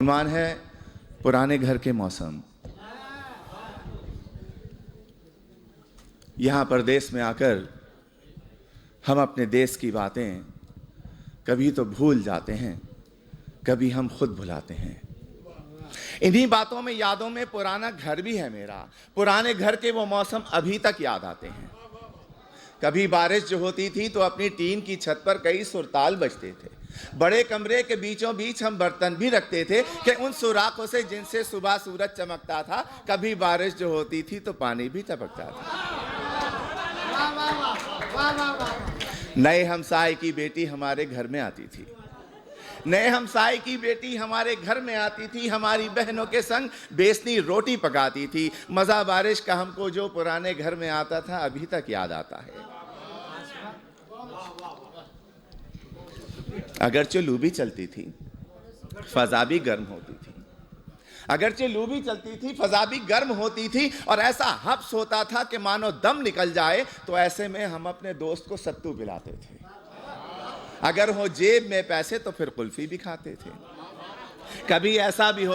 मान है पुराने घर के मौसम। यहाँ परदेश में आकर हम अपने देश की बातें कभी तो भूल जाते हैं, कभी हम खुद भुलाते हैं। इन्हीं बातों में, यादों में पुराना घर भी है मेरा। पुराने घर के वो मौसम अभी तक याद आते हैं। कभी बारिश जो होती थी तो अपनी टीन की छत पर कई सुरताल बजते थे। बड़े कमरे के बीचों बीच हम बर्तन भी रखते थे कि उन सुराखों से जिनसे सुबह सूरज चमकता था। कभी बारिश जो होती थी तो पानी भी टपकता था। नए हमसाए की बेटी हमारे घर में आती थी। नए हमसाए की बेटी हमारे घर में आती थी, हमारी बहनों के संग बेसनी रोटी पकाती थी। मजा बारिश का हमको जो पुराने घर में आता था अभी तक याद आता है। अगरचे लू भी चलती थी, फजा भी गर्म होती थी। अगरचे लू भी चलती थी, फजा भी गर्म होती थी और ऐसा हब्स होता था कि मानो दम निकल जाए। तो ऐसे में हम अपने दोस्त को सत्तू पिलाते थे। अगर हो जेब में पैसे तो फिर कुल्फी भी खाते थे। कभी ऐसा भी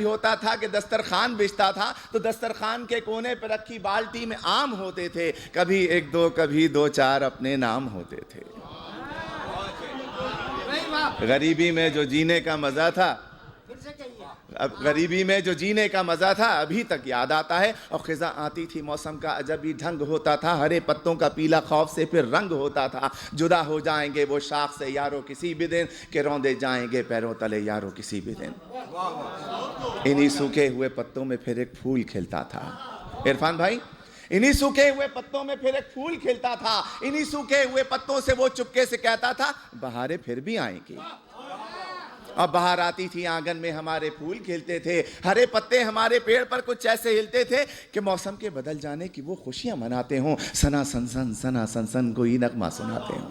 होता था कि दस्तरखान बिछता था तो दस्तरखान के कोने पर रखी बाल्टी में आम होते थे। कभी एक दो, कभी दो चार अपने नाम होते थे। गरीबी में जो जीने का मजा था, गरीबी में जो जीने का मजा था अभी तक याद आता है। और खिजा आती थी, मौसम का अजब ही ढंग होता था। हरे पत्तों का पीला खौफ से फिर रंग होता था। जुदा हो जाएंगे वो शाख से यारों किसी भी दिन, के रौंदे जाएंगे पैरों तले यारों किसी भी दिन। इन्हीं सूखे हुए पत्तों में फिर एक फूल खिलता था। इरफान भाई, इन्हीं सूखे हुए पत्तों में फिर एक फूल खिलता था। इन्हीं सूखे हुए पत्तों से वो चुपके से कहता था, बहारें फिर भी आएंगी। अब बाहर आती थी, आंगन में हमारे फूल खिलते थे। हरे पत्ते हमारे पेड़ पर कुछ ऐसे हिलते थे कि मौसम के बदल जाने की वो खुशियां मनाते हों। सना सनसन कोई नगमा सुनाते हों।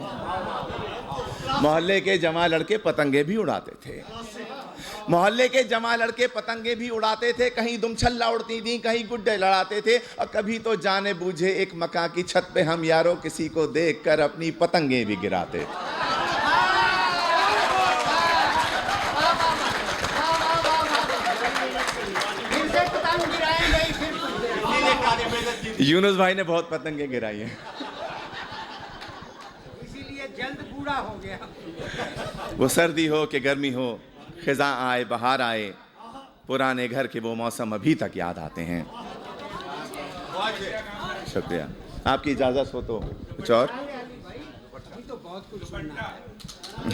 मोहल्ले के जमा लड़के पतंगे भी उड़ाते थे। मोहल्ले के जमा लड़के पतंगे भी उड़ाते थे। कहीं दुमछल्ला उड़ती थी, कहीं गुड्डे लड़ाते थे। और कभी तो जाने बूझे एक मकान की छत पे हम यारों किसी को देखकर अपनी पतंगे भी गिराते थे। यूनुस भाई ने बहुत पतंगे गिराई हैं, इसीलिए जल्द बूढ़ा हो गया। वो सर्दी हो कि गर्मी हो, खिजा आए बहार आए, पुराने घर के वो मौसम अभी तक याद आते हैं। शुक्रिया, आपकी इजाजत हो तो कुछ और। अभी तो बहुत कुछ सुनना है।